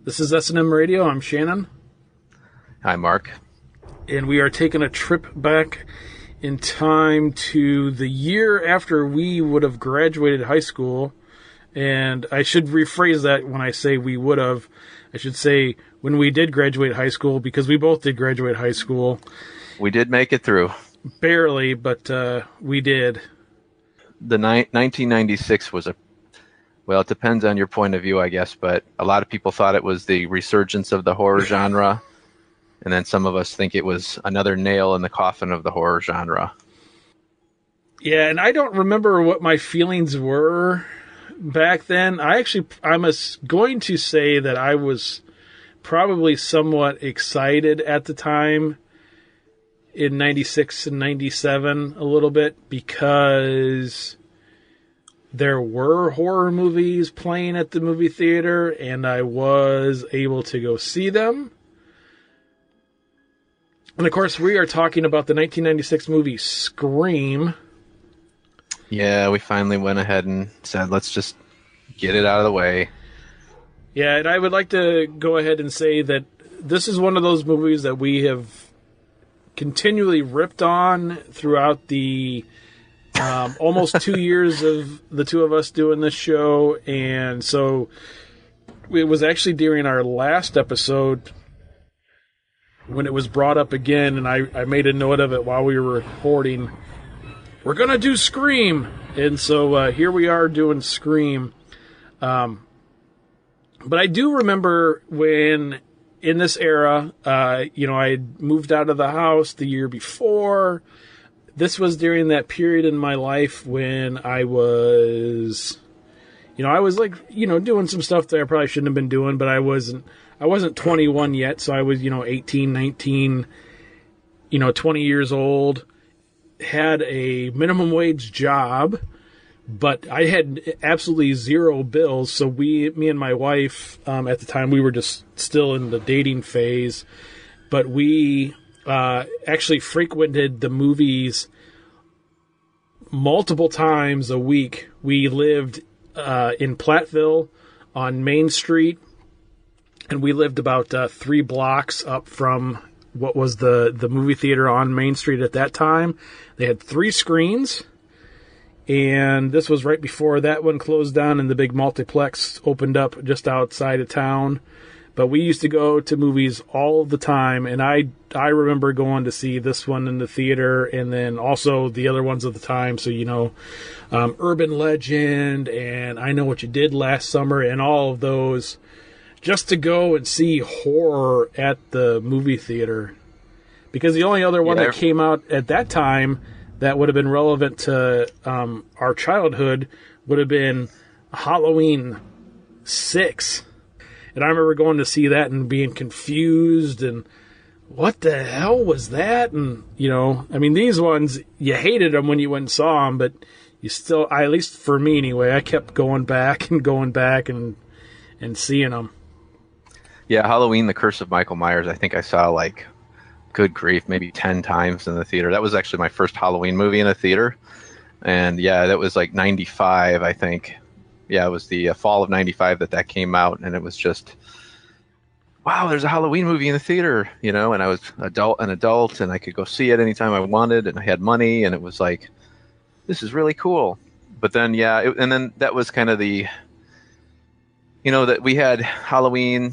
This is S&M Radio. I'm Shanon. Hi, Mark. And we are taking a trip back in time to the year after we would have graduated high school. And I should rephrase that when I say we would have. I should say when we did graduate high school, because we both did graduate high school. We did make it through. Barely, but we did. The 1996 was well, it depends on your point of view, I guess, but a lot of people thought it was the resurgence of the horror genre, and then some of us think it was another nail in the coffin of the horror genre. Yeah, and I don't remember what my feelings were back then. I'm going to say that I was probably somewhat excited at the time in 96 and 97 a little bit, because there were horror movies playing at the movie theater and I was able to go see them. And of course, we are talking about the 1996 movie Scream. Yeah, we finally went ahead and said, let's just get it out of the way. Yeah, and I would like to go ahead and say that this is one of those movies that we have continually ripped on throughout the almost 2 years of the two of us doing this show. And so it was actually during our last episode when it was brought up again, and I made a note of it while we were recording. We're going to do Scream. And so here we are doing Scream. But I do remember when, in this era, I had moved out of the house the year before. This was during that period in my life when I was doing some stuff that I probably shouldn't have been doing, but I wasn't 21 yet, so I was, 18, 19, 20 years old, had a minimum wage job, but I had absolutely zero bills. So me and my wife, at the time, we were just still in the dating phase, but we actually frequented the movies multiple times a week. We lived in Platteville on Main Street, and we lived about 3 blocks up from what was the movie theater on Main Street at that time. They had 3 screens, and this was right before that one closed down and the big multiplex opened up just outside of town. But we used to go to movies all the time, and I remember going to see this one in the theater, and then also the other ones of the time. So, Urban Legend and I Know What You Did Last Summer and all of those, just to go and see horror at the movie theater. Because the only other one that came out at that time that would have been relevant to our childhood would have been Halloween 6. And I remember going to see that and being confused and what the hell was that? And, these ones, you hated them when you went and saw them, but you still, at least for me anyway, I kept going back and seeing them. Yeah, Halloween, The Curse of Michael Myers, I think I saw, good grief, maybe 10 times in the theater. That was actually my first Halloween movie in a theater. And, yeah, that was 95, I think. Yeah, it was the fall of 95 that came out, and it was just, wow, there's a Halloween movie in the theater, and I was an adult, and I could go see it anytime I wanted, and I had money, and it was like, this is really cool. But then, and then that was kind of the, that we had Halloween,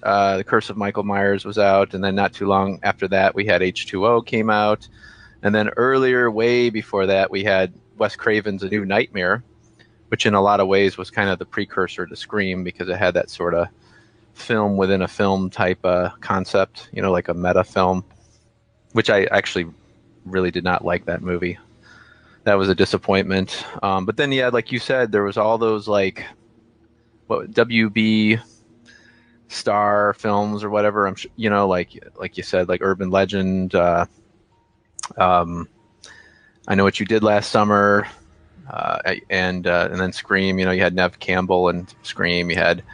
The Curse of Michael Myers was out, and then not too long after that, we had H2O came out, and then earlier, way before that, we had Wes Craven's A New Nightmare, which in a lot of ways was kind of the precursor to Scream, because it had that sort of film within a film type concept, like a meta film, which I actually really did not like that movie. That was a disappointment. But then, like you said, there was all those WB Star films or whatever. I'm sure, like you said, like Urban Legend. I Know What You Did Last Summer. And then Scream, you had Neve Campbell and Scream. You had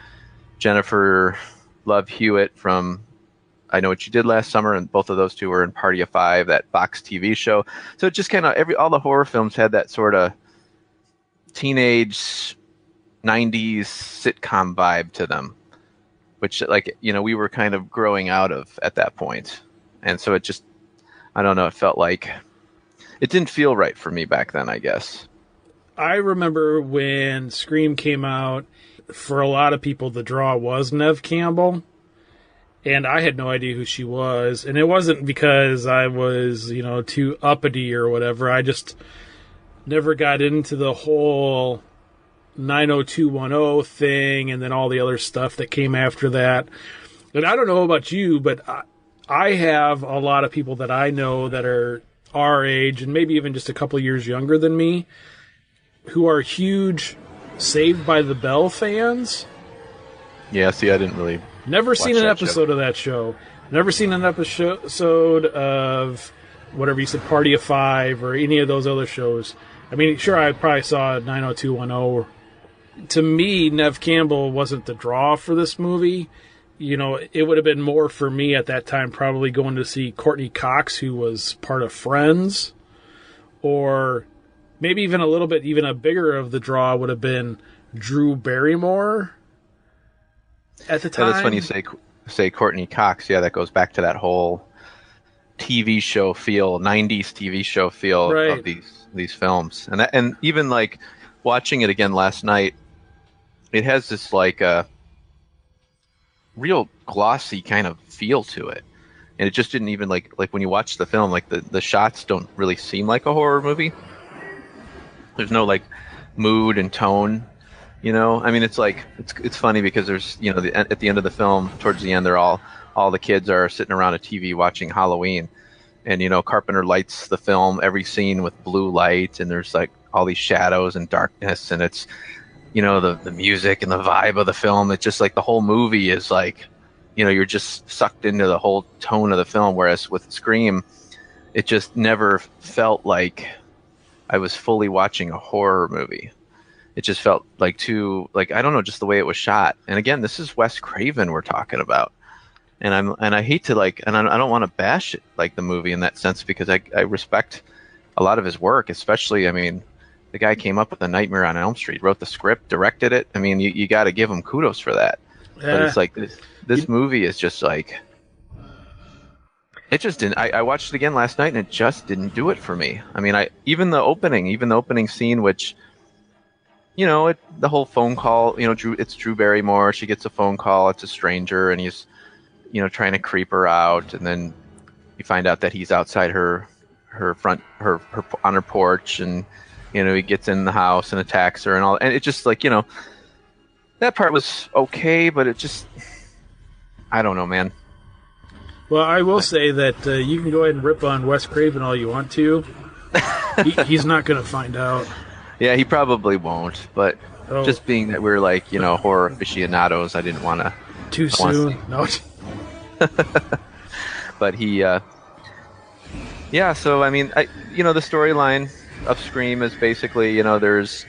Jennifer Love Hewitt from I Know What You Did Last Summer, and both of those two were in Party of Five, that Fox TV show. So it just kind of all the horror films had that sort of teenage 90s sitcom vibe to them. which like we were kind of growing out of at that point, and so it just I don't know, it felt like it didn't feel right for me back then, I guess. I remember when Scream came out, for a lot of people, the draw was Neve Campbell. And I had no idea who she was. And it wasn't because I was, too uppity or whatever. I just never got into the whole 90210 thing and then all the other stuff that came after that. And I don't know about you, but I have a lot of people that I know that are our age and maybe even just a couple years younger than me who are huge Saved by the Bell fans. Yeah, see, I didn't really never seen an episode show. of that show. Never seen an episode of whatever you said, Party of Five, or any of those other shows. I mean, sure, I probably saw 90210. To me, Neve Campbell wasn't the draw for this movie. It would have been more for me at that time probably going to see Courtney Cox, who was part of Friends, or maybe even a little bit, even a bigger of the draw would have been Drew Barrymore at the time. Yeah, that's when you say Courtney Cox. Yeah, that goes back to that whole TV show feel, 90s TV show feel right. of these films. And even like watching it again last night, it has this like a real glossy kind of feel to it. And it just didn't even like when you watch the film, like the shots don't really seem like a horror movie. There's no like mood and tone, I mean, it's like it's funny because there's at the end of the film, towards the end, they're all the kids are sitting around a TV watching Halloween, and Carpenter lights the film every scene with blue light, and there's like all these shadows and darkness, and it's the music and the vibe of the film. It's just like the whole movie is like you're just sucked into the whole tone of the film. Whereas with Scream, it just never felt like I was fully watching a horror movie. It just felt like I don't know, just the way it was shot. And again, this is Wes Craven we're talking about. And I hate to I don't want to bash it, like the movie in that sense, because I respect a lot of his work, especially, I mean, the guy came up with A Nightmare on Elm Street, wrote the script, directed it. I mean, you got to give him kudos for that. But it's like this movie is just like, it just didn't. I watched it again last night, and it just didn't do it for me. I mean, even the opening scene, which, the whole phone call, it's Drew Barrymore. She gets a phone call. It's a stranger, and he's, trying to creep her out, and then you find out that he's outside her on her porch, and he gets in the house and attacks her and all. And it just like that part was okay, but it just, I don't know, man. Well, I will say that you can go ahead and rip on Wes Craven all you want to. He's not going to find out. Yeah, he probably won't. But just being that we're like, horror aficionados, I didn't want to. Too soon. No. But he, yeah. So I mean, the storyline of Scream is basically, there's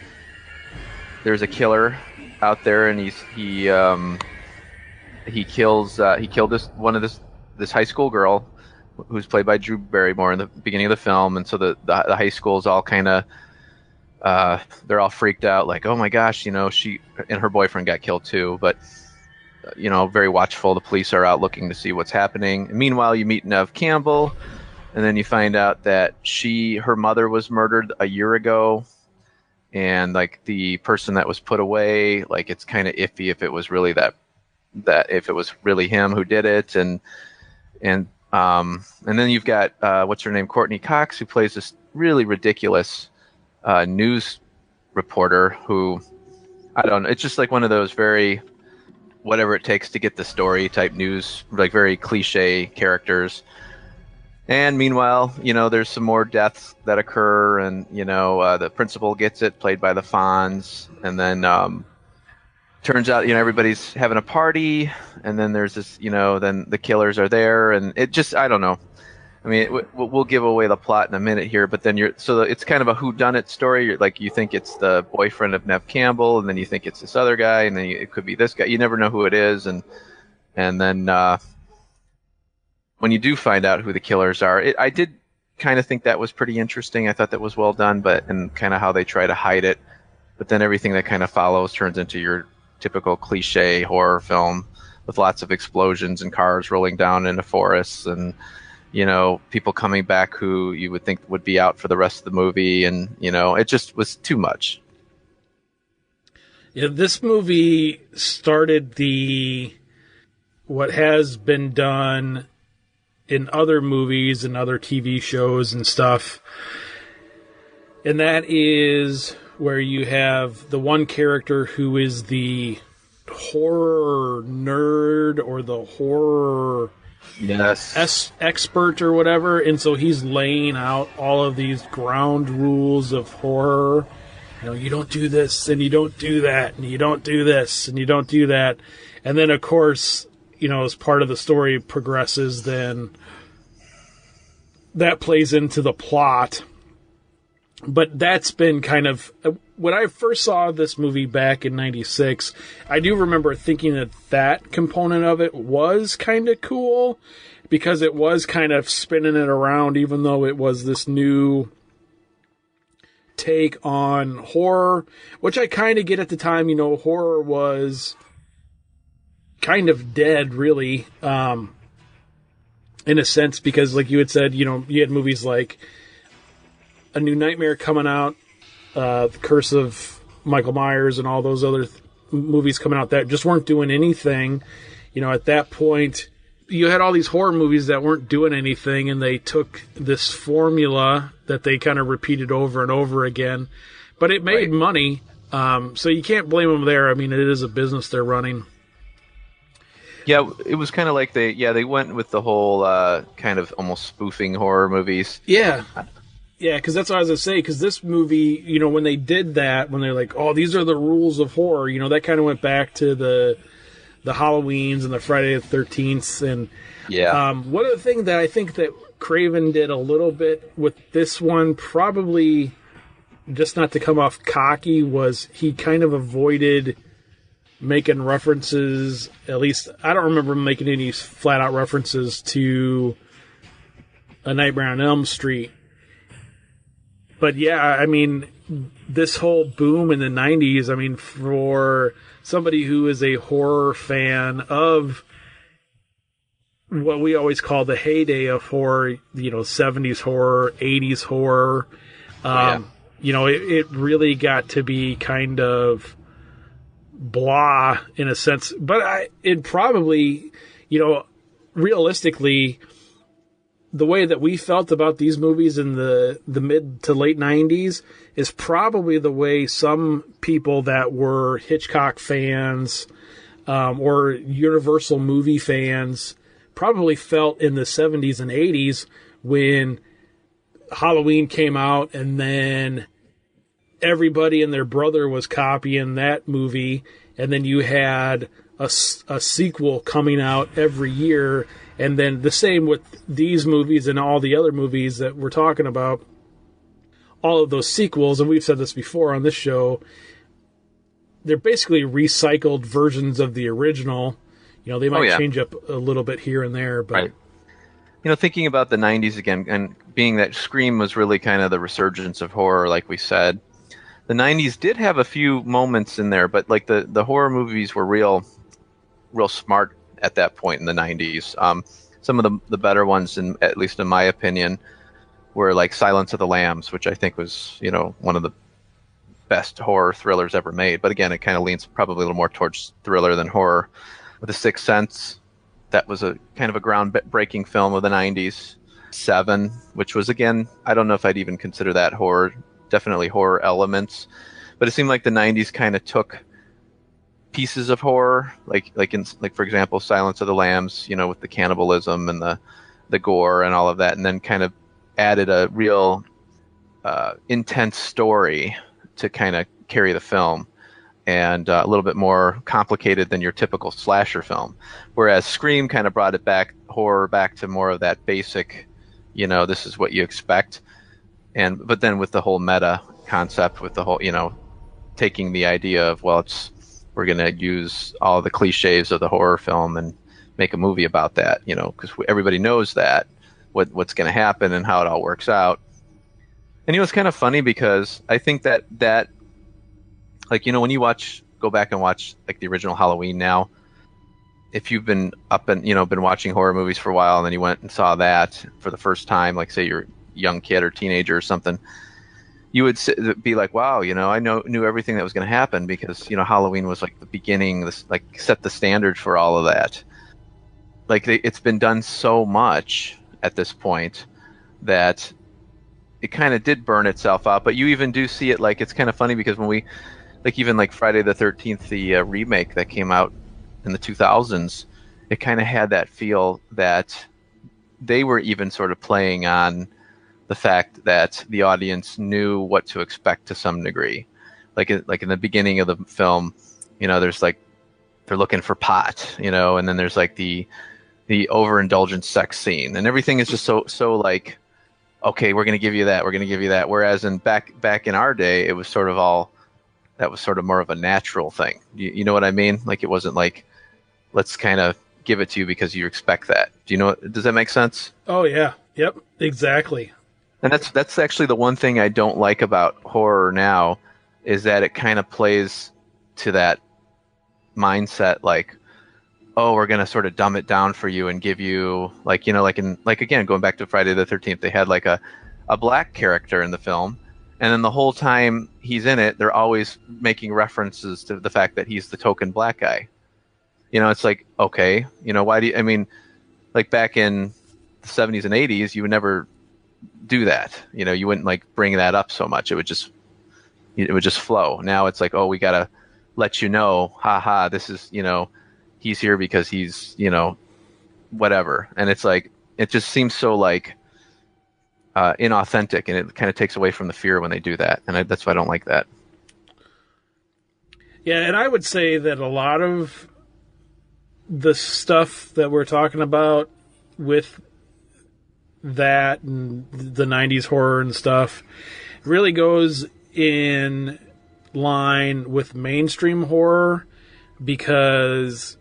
a killer out there, and he killed this high school girl who's played by Drew Barrymore in the beginning of the film. And so the high school is all kind of, they're all freaked out, like, oh my gosh, she and her boyfriend got killed too. But, very watchful. The police are out looking to see what's happening. And meanwhile, you meet Neve Campbell, and then you find out that her mother was murdered a year ago. And like the person that was put away, like it's kind of iffy if it was really that if it was really him who did it. And then you've got what's her name, Courtney Cox, who plays this really ridiculous news reporter who, I don't know, it's just like one of those very whatever it takes to get the story type news, like very cliche characters. And meanwhile, there's some more deaths that occur, and the principal gets it, played by the Fonz, and then turns out, everybody's having a party, and then there's this, then the killers are there, and it just, I don't know. I mean, we'll give away the plot in a minute here, but then it's kind of a whodunit story. You think it's the boyfriend of Neve Campbell, and then you think it's this other guy, and then it could be this guy. You never know who it is, and then when you do find out who the killers are, I did kind of think that was pretty interesting. I thought that was well done, and kind of how they try to hide it, but then everything that kind of follows turns into your typical cliche horror film with lots of explosions and cars rolling down into forests and, you know, people coming back who you would think would be out for the rest of the movie. And, you know, it just was too much. Yeah, this movie started what has been done in other movies and other TV shows and stuff. And that is where you have the one character who is the horror nerd or the horror expert or whatever. And so he's laying out all of these ground rules of horror. You know, you don't do this and you don't do that and you don't do this and you don't do that. And then, of course, you know, as part of the story progresses, then that plays into the plot. But that's been kind of... When I first saw this movie back in 96, I do remember thinking that component of it was kind of cool because it was kind of spinning it around, even though it was this new take on horror, which I kind of get at the time. You know, horror was kind of dead, really, in a sense, because like you had said, you know, you had movies like A New Nightmare coming out, The Curse of Michael Myers, and all those other movies coming out that just weren't doing anything. You know, at that point, you had all these horror movies that weren't doing anything, and they took this formula that they kind of repeated over and over again. But it made money, so you can't blame them there. I mean, it is a business they're running. Yeah, it was kind of like they went with the whole kind of almost spoofing horror movies. Yeah. Yeah, because that's what I was going to say, because this movie, you know, when they did that, when they're like, oh, these are the rules of horror, you know, that kind of went back to the Halloweens and the Friday the 13th. And one of the things that I think that Craven did a little bit with this one, probably just not to come off cocky, was he kind of avoided making references, at least I don't remember him making any flat-out references to A Nightmare on Elm Street. But yeah, I mean, this whole boom in the 90s, I mean, for somebody who is a horror fan of what we always call the heyday of horror, you know, 70s horror, 80s horror, you know, it really got to be kind of blah in a sense. But it probably, you know, realistically, the way that we felt about these movies in the mid to late 90s is probably the way some people that were Hitchcock fans or Universal movie fans probably felt in the 70s and 80s when Halloween came out and then everybody and their brother was copying that movie, and then you had a sequel coming out every year. And then the same with these movies and all the other movies that we're talking about, all of those sequels, and we've said this before on this show, they're basically recycled versions of the original. You know, they might change up a little bit here and there. But right. You know, thinking about the 90s again, and being that Scream was really kind of the resurgence of horror, like we said, the 90s did have a few moments in there, but like the horror movies were real smart at that point in the 90s. Some of the better ones, at least in my opinion, were like Silence of the Lambs, which I think was, you know, one of the best horror thrillers ever made. But again, it kind of leans probably a little more towards thriller than horror. With The Sixth Sense, that was a kind of a groundbreaking film of the 90s. Seven, which was, again, I don't know if I'd even consider that horror, definitely horror elements. But it seemed like the 90s kind of took pieces of horror, like for example, Silence of the Lambs, you know, with the cannibalism and the gore and all of that, and then kind of added a real intense story to kind of carry the film, and a little bit more complicated than your typical slasher film. Whereas Scream kind of brought horror back to more of that basic, you know, this is what you expect, but then with the whole meta concept, with the whole, you know, taking the idea of, well, we're going to use all the cliches of the horror film and make a movie about that, you know, because everybody knows what's going to happen and how it all works out. And, you know, it's kind of funny because I think that like, you know, when you go back and watch like the original Halloween now, if you've been up and been watching horror movies for a while, and then you went and saw that for the first time, like say you're a young kid or teenager or something, you would be like, wow, I knew everything that was going to happen because Halloween was like the beginning, this like set the standard for all of that. Like it's been done so much at this point that it kind of did burn itself out. But you even do see it, like it's kind of funny because when we like even like Friday the 13th, the remake that came out in the 2000s, it kind of had that feel that they were even sort of playing on the fact that the audience knew what to expect to some degree. Like in the beginning of the film, there's like they're looking for pot, and then there's like the overindulgent sex scene, and everything is just so like, okay, we're going to give you that, we're going to give you that. Whereas back in our day, it was sort of all that was sort of more of a natural thing. You know what I mean? Like it wasn't like, let's kind of give it to you because you expect that. Does that make sense? Oh yeah. Yep. Exactly. And that's actually the one thing I don't like about horror now, is that it kind of plays to that mindset, like, oh, we're going to sort of dumb it down for you and give you like, again, going back to Friday the 13th, they had like a black character in the film. And then the whole time he's in it, they're always making references to the fact that he's the token black guy. It's like, okay, why do you, I mean, like back in the 70s and 80s, you would never do that. You wouldn't like bring that up so much. It would just flow. Now it's like, oh, we got to let haha, this is, he's here because he's, whatever. And it's like, it just seems so like, inauthentic, and it kind of takes away from the fear when they do that, and that's why I don't like that. Yeah, and I would say that a lot of the stuff that we're talking about with that and the 90s horror and stuff really goes in line with mainstream horror, because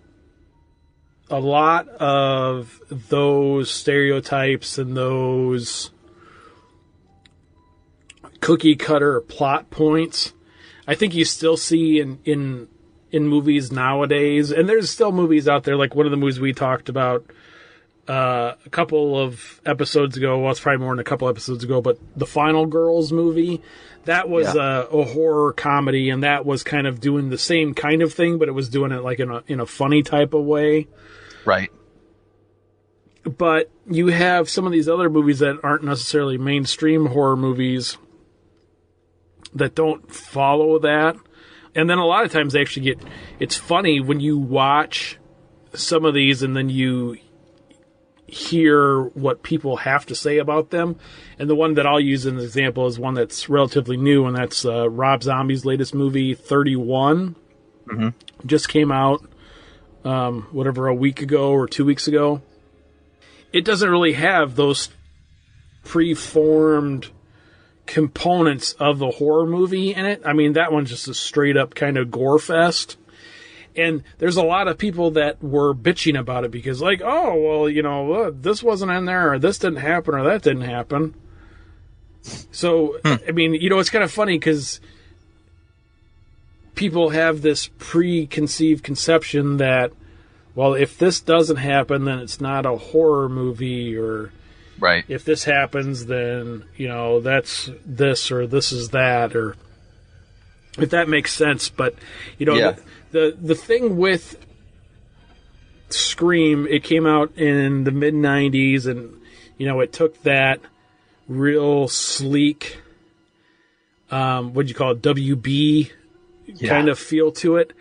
a lot of those stereotypes and those cookie cutter plot points, I think you still see in movies nowadays. And there's still movies out there, like one of the movies we talked about a couple of episodes ago, well, it's probably more than a couple episodes ago, but the Final Girls movie, that was a horror comedy, and that was kind of doing the same kind of thing, but it was doing it like in a funny type of way. Right. But you have some of these other movies that aren't necessarily mainstream horror movies that don't follow that. And then a lot of times they actually it's funny when you watch some of these and then you hear what people have to say about them. And the one that I'll use as an example is one that's relatively new, and that's Rob Zombie's latest movie, 31. Mm-hmm. Just came out, a week ago or 2 weeks ago. It doesn't really have those preformed components of the horror movie in it. I mean, that one's just a straight up kind of gore fest. And there's a lot of people that were bitching about it because, like, oh, well, this wasn't in there, or this didn't happen, or that didn't happen. So, I mean, it's kind of funny because people have this preconceived conception that, well, if this doesn't happen, then it's not a horror movie, or right. If this happens, then, that's this, or this is that, or if that makes sense. But, the thing with Scream, it came out in the mid-90s, and, it took that real sleek, what'd you call it, WB kind of feel to it.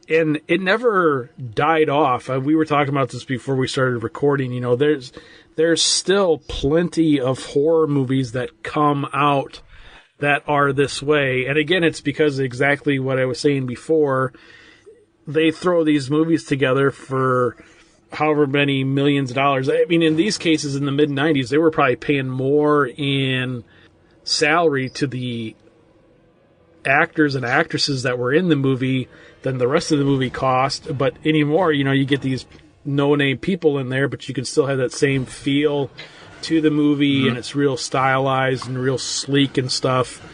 And it never died off. We were talking about this before we started recording. There's still plenty of horror movies that come out that are this way. And again, it's because exactly what I was saying before. They throw these movies together for however many millions of dollars. I mean, in these cases, in the mid-90s, they were probably paying more in salary to the actors and actresses that were in the movie than the rest of the movie cost. But anymore, you get these no-name people in there, but you can still have that same feel to the movie, and it's real stylized and real sleek and stuff.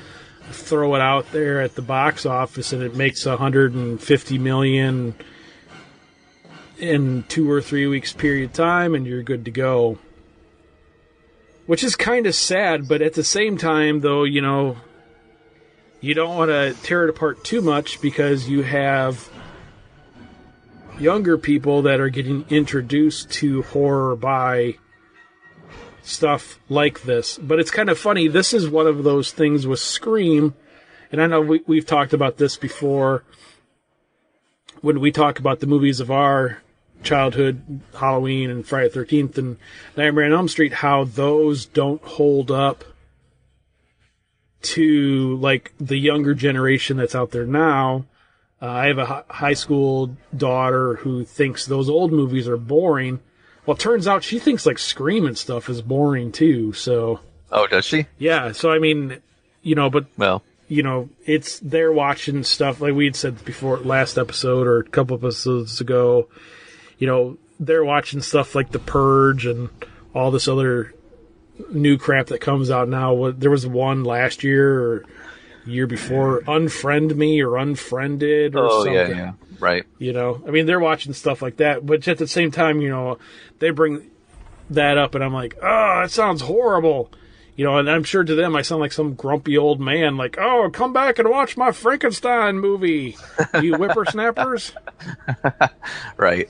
Throw it out there at the box office, and it makes $150 million in 2 or 3 weeks period of time, and you're good to go. Which is kind of sad, but at the same time, though, you know, you don't want to tear it apart too much because you have younger people that are getting introduced to horror by stuff like this. But it's kind of funny. This is one of those things with Scream, and I know we've talked about this before when we talk about the movies of our childhood, Halloween and Friday the 13th and Nightmare on Elm Street, how those don't hold up to like the younger generation that's out there now. I have a high school daughter who thinks those old movies are boring. Well, it turns out she thinks like Scream and stuff is boring too. So, oh, does she? Yeah. So I mean, you know, but well, you know, it's they're watching stuff like we had said before last episode or a couple episodes ago. You know, they're watching stuff like The Purge and all this other new crap that comes out now. There was one last year or year before, Unfriend Me or Unfriended or something. Oh, yeah, right. You know, I mean, they're watching stuff like that, but at the same time, you know, they bring that up and I'm like, oh, that sounds horrible. You know, and I'm sure to them I sound like some grumpy old man, like, oh, come back and watch my Frankenstein movie, you whippersnappers. Right.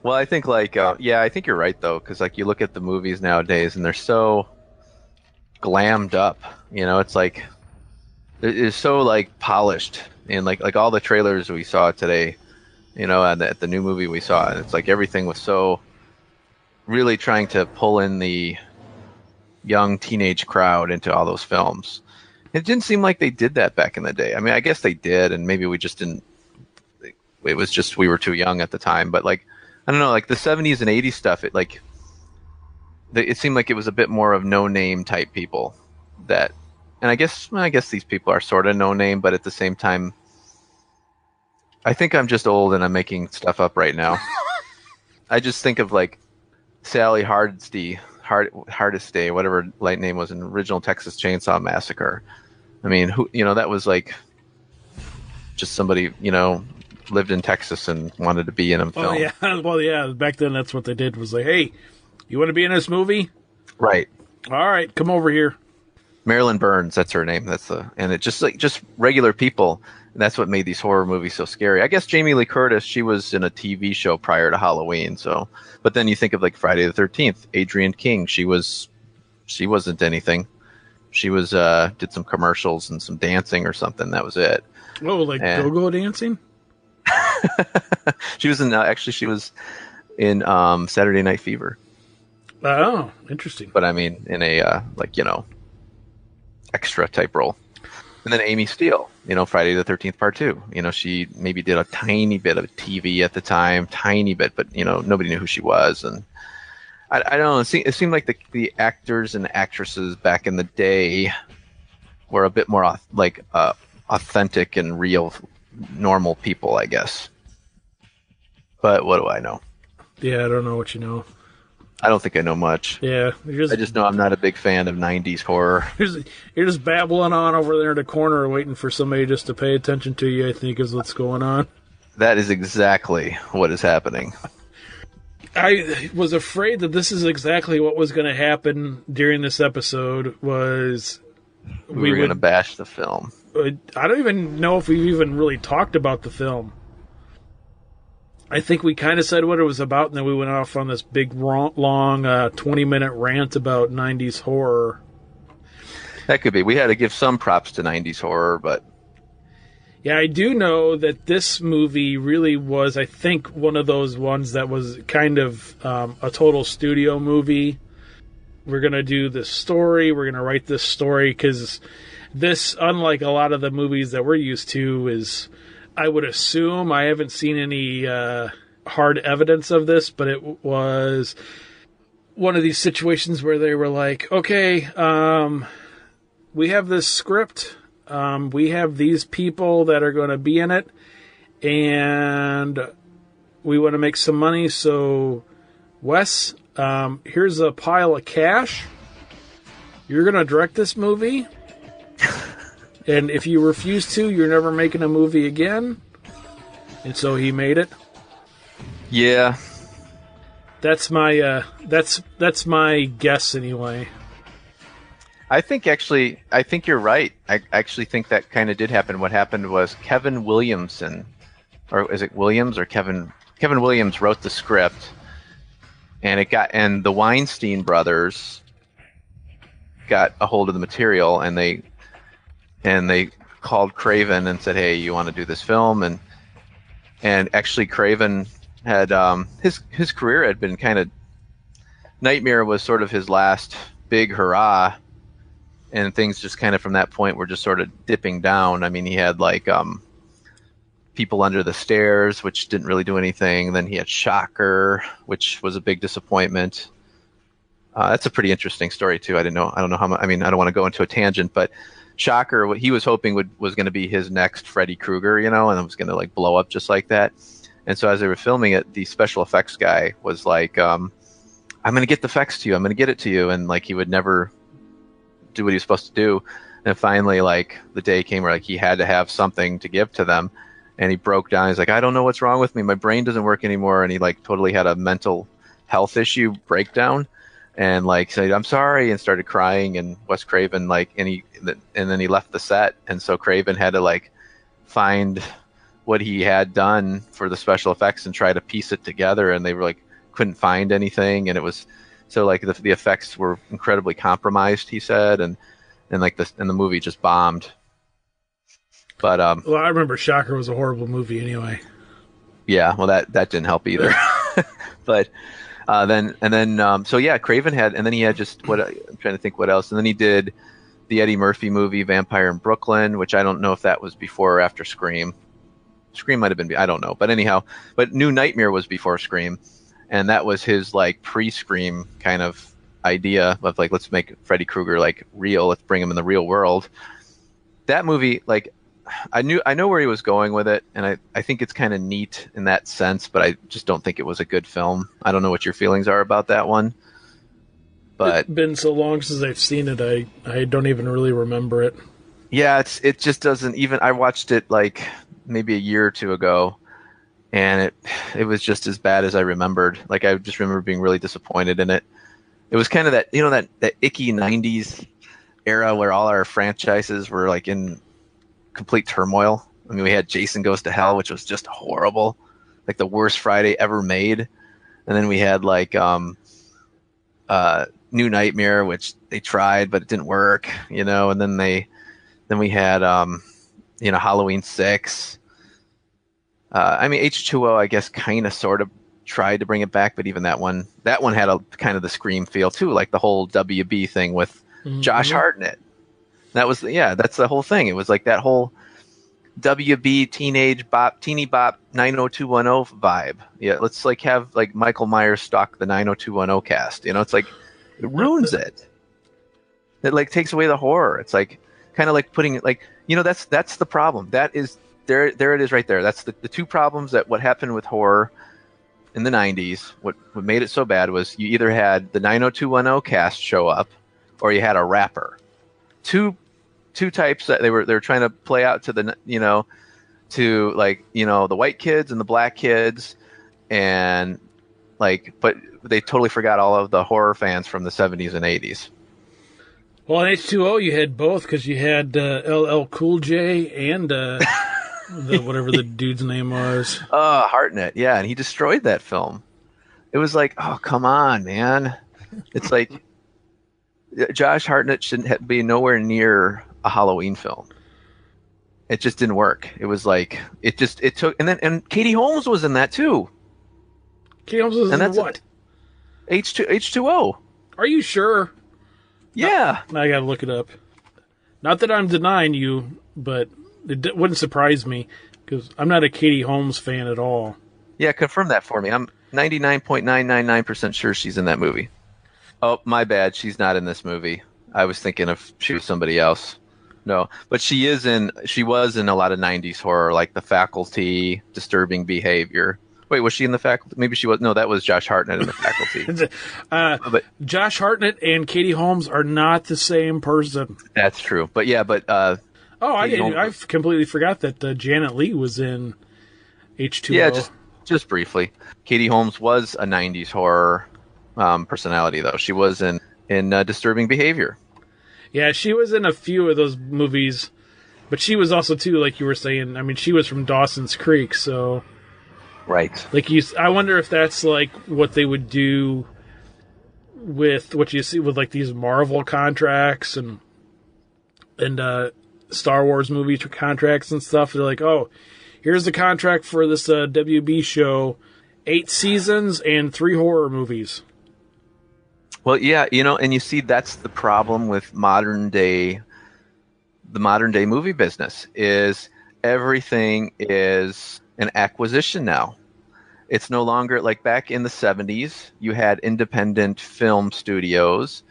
Well, I think I think you're right though, because like you look at the movies nowadays and they're so glammed up. You know, it's like it's so like polished, and like all the trailers we saw today, you know, and at the new movie we saw, and it's like everything was so really trying to pull in the young teenage crowd into all those films. It didn't seem like they did that back in the day. I mean, I guess they did, and maybe we just didn't. It was just we were too young at the time, but like. I don't know, like the 70s and 80s stuff, it seemed like it was a bit more of no-name type people that, and I guess these people are sort of no-name, but at the same time, I think I'm just old and I'm making stuff up right now. I just think of like Sally Hardesty, whatever light name was in the original Texas Chainsaw Massacre. I mean, that was like just somebody, lived in Texas and wanted to be in a film. Oh, yeah. Well, yeah. Back then, that's what they did was like, hey, you want to be in this movie? Right. All right, come over here. Marilyn Burns, that's her name. And it just regular people. And that's what made these horror movies so scary. I guess Jamie Lee Curtis, she was in a TV show prior to Halloween. So, but then you think of like Friday the 13th, Adrienne King. She wasn't anything. She was did some commercials and some dancing or something. That was it. Oh, like go-go dancing? She was in Saturday Night Fever. Oh, interesting. But I mean, in a extra type role. And then Amy Steele, Friday the 13th Part 2. She maybe did a tiny bit of TV at the time, tiny bit, but nobody knew who she was. And I don't know. It seemed like the actors and actresses back in the day were a bit more authentic and real, normal people, I guess. But what do I know? Yeah, I don't know what you know. I don't think I know much. Yeah. I just know I'm not a big fan of 90s horror. You're just babbling on over there in the corner waiting for somebody just to pay attention to you, I think is what's going on. That is exactly what is happening. I was afraid that this is exactly what was going to happen during this episode was... We were going to bash the film. I don't even know if we've even really talked about the film. I think we kind of said what it was about, and then we went off on this big, long 20-minute rant about 90s horror. That could be. We had to give some props to 90s horror, but... Yeah, I do know that this movie really was, I think, one of those ones that was kind of a total studio movie. We're going to do this story. We're going to write this story because this, unlike a lot of the movies that we're used to, is... I would assume, I haven't seen any hard evidence of this, but it was one of these situations where they were like, okay, we have this script, we have these people that are going to be in it, and we want to make some money, so Wes, here's a pile of cash. You're going to direct this movie. And if you refuse to, you're never making a movie again. And so he made it. Yeah, That's my that's my guess anyway. I think you're right. I actually think that kind of did happen. What happened was Kevin Williamson, or is it Williams or Kevin? Kevin Williams wrote the script, and the Weinstein brothers got a hold of the material, and they called Craven and said, "Hey, you want to do this film?" And actually, Craven had his career had been kind of Nightmare was sort of his last big hurrah, and things just kind of from that point were just sort of dipping down. I mean, he had like People Under the Stairs, which didn't really do anything. Then he had Shocker, which was a big disappointment. That's a pretty interesting story too. I don't know how much. I mean, I don't want to go into a tangent, but Shocker, what he was hoping was going to be his next Freddy Krueger, and it was going to like blow up just like that. And so as they were filming it, the special effects guy was like, "I'm going to get the effects to you. I'm going to get it to you," and like he would never do what he was supposed to do. And finally, like the day came where like he had to have something to give to them, and he broke down. He's like, "I don't know what's wrong with me. My brain doesn't work anymore," and he like totally had a mental health issue breakdown. And like said, "I'm sorry," and started crying. And Wes Craven and then he left the set. And so Craven had to like find what he had done for the special effects and try to piece it together. And they were like couldn't find anything. And it was so like the effects were incredibly compromised, he said, and the movie just bombed. But well, I remember Shocker was a horrible movie anyway. Yeah, well that didn't help either. But so yeah, Craven had, and then he had just what I'm trying to think what else, and then he did the Eddie Murphy movie Vampire in Brooklyn, which I don't know if that was before or after Scream. Scream might have been, I don't know, but anyhow, but New Nightmare was before Scream, and that was his like pre-Scream kind of idea of like, let's make Freddy Krueger like real, let's bring him in the real world. That movie, like I know where he was going with it, and I think it's kind of neat in that sense, but I just don't think it was a good film. I don't know what your feelings are about that one. But it's been so long since I've seen it, I don't even really remember it. Yeah, it just doesn't even. I watched it like maybe a year or two ago, and it was just as bad as I remembered. Like I just remember being really disappointed in it. It was kind of that that icky '90s era where all our franchises were like in complete turmoil. I mean, we had Jason Goes to Hell, which was just horrible, like the worst Friday ever made, and then we had like New Nightmare, which they tried but it didn't work, and then we had Halloween 6. I mean H2O, I guess, kind of sort of tried to bring it back, but even that one had a kind of the Scream feel too, like the whole WB thing with Josh Hartnett. That was that's the whole thing. It was like that whole WB teeny bop 90210 vibe. Yeah, let's like have like Michael Myers stalk the 90210 cast. It's like it ruins it. It like takes away the horror. It's like kind of like putting it like that's the problem. That is there it is right there. That's the two problems that what happened with horror in the 90s. What made it so bad was you either had the 90210 cast show up or you had a rapper. Two types that they were trying to play out to the to like the white kids and the black kids, and like but they totally forgot all of the horror fans from the 70s and 80s. Well, in H2O you had both, because you had LL Cool J and the whatever the dude's name was. Hartnett, yeah, and he destroyed that film. It was like, oh come on, man! It's like Josh Hartnett shouldn't be nowhere near a Halloween film. It just didn't work. It was like it took, and Katie Holmes was in that too. Katie Holmes was in what? H2O. Are you sure? Yeah. No, I gotta look it up. Not that I'm denying you, but it wouldn't surprise me, because I'm not a Katie Holmes fan at all. Yeah, confirm that for me. I'm 99.999% sure she's in that movie. Oh, my bad. She's not in this movie. I was thinking of she was somebody else. No, but she was in a lot of 90s horror, like The Faculty, Disturbing Behavior. Wait, was she in The Faculty? Maybe she was. No, that was Josh Hartnett in The Faculty. But Josh Hartnett and Katie Holmes are not the same person. That's true. But yeah, I completely forgot that Janet Leigh was in H2O. Yeah, Just briefly. Katie Holmes was a 90s horror personality, though. She was in Disturbing Behavior. Yeah, she was in a few of those movies, but she was also too, like you were saying. I mean, she was from Dawson's Creek, so Right. like I wonder if that's like what they would do with what you see with like these Marvel contracts and Star Wars movie contracts and stuff. They're like, oh, here's the contract for this WB show, 8 seasons and 3 horror movies. Well, yeah, and you see that's the problem with the modern day movie business is everything is an acquisition now. It's no longer like back in the 70s, you had independent film studios,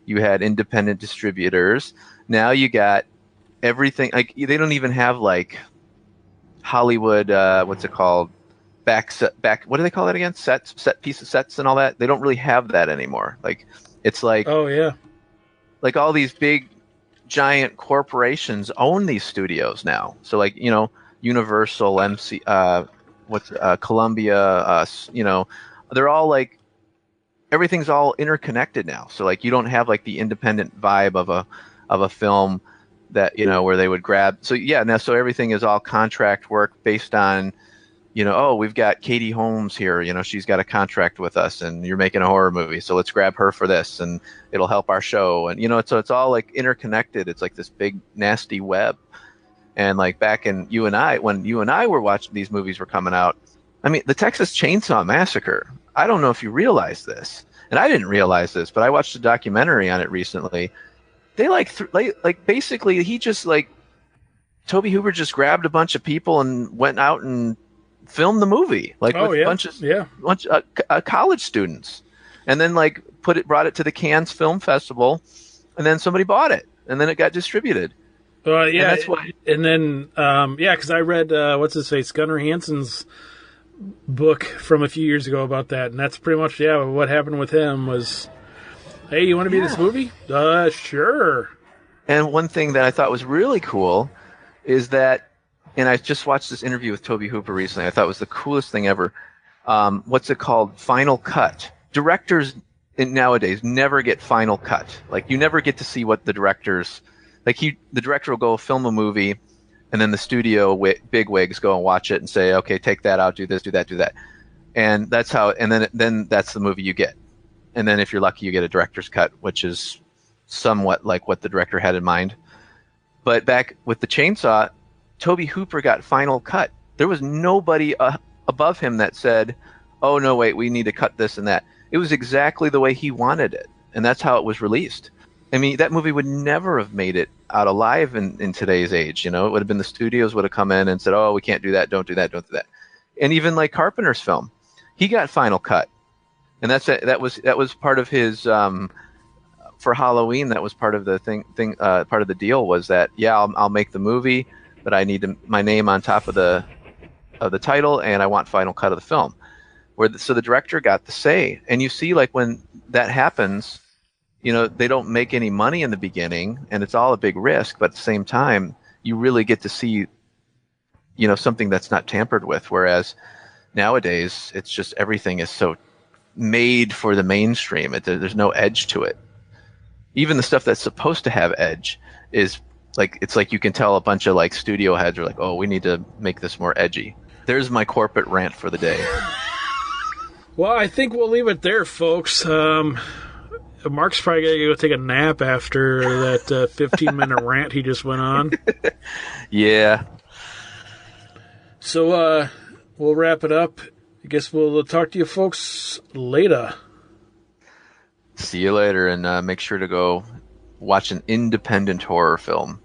you had independent distributors. Now you got everything, like they don't even have like Hollywood, what's it called? Back, what do they call that again? Set pieces, sets and all that. They don't really have that anymore. Like, it's like, oh yeah, like all these big giant corporations own these studios now. So like, Universal, Columbia, they're all like, everything's all interconnected now. So like, you don't have like the independent vibe of a film that, where they would grab. So yeah, now, so everything is all contract work based on, oh, we've got Katie Holmes here, she's got a contract with us and you're making a horror movie. So let's grab her for this and it'll help our show. And, so it's all like interconnected. It's like this big nasty web. And like back in when you and I were watching these movies were coming out, I mean, the Texas Chainsaw Massacre, I don't know if you realize this, and I didn't realize this, but I watched a documentary on it recently. They like basically he just like Tobe Hooper just grabbed a bunch of people and went out and filmed the movie with a bunch of college students, and then like brought it to the Cannes Film Festival, and then somebody bought it, and then it got distributed. Yeah, and that's why. And then because I read what's his face, Gunnar Hansen's book from a few years ago about that, and that's pretty much what happened with him was, hey, you want to be in this movie? Sure. And one thing that I thought was really cool is that, and I just watched this interview with Tobe Hooper recently. I thought it was the coolest thing ever. What's it called? Final cut. Directors nowadays never get final cut. Like, you never get to see what the directors, the director will go film a movie, and then the studio bigwigs go and watch it and say, okay, take that out, do this, do that, do that. And that's how, and then that's the movie you get. And then if you're lucky, you get a director's cut, which is somewhat like what the director had in mind. But back with the Chainsaw, Tobe Hooper got final cut. There was nobody above him that said, oh, no, wait, we need to cut this and that. It was exactly the way he wanted it. And that's how it was released. I mean, that movie would never have made it out alive in today's age. It would have been the studios would have come in and said, oh, we can't do that. Don't do that. Don't do that. And even like Carpenter's film, he got final cut. And that was part of his, for Halloween, that was part of the part of the deal was that, I'll make the movie, but I need my name on top of the title, and I want final cut of the film. So the director got the say. And you see, like, when that happens, they don't make any money in the beginning, and it's all a big risk, but at the same time, you really get to see, something that's not tampered with. Whereas nowadays, it's just everything is so made for the mainstream. There's no edge to it. Even the stuff that's supposed to have edge is like, it's like you can tell a bunch of like studio heads are like, oh, we need to make this more edgy. There's my corporate rant for the day. Well, I think we'll leave it there, folks. Mark's probably going to go take a nap after that 15-minute rant he just went on. Yeah. So we'll wrap it up. I guess we'll talk to you folks later. See you later, and make sure to go watch an independent horror film.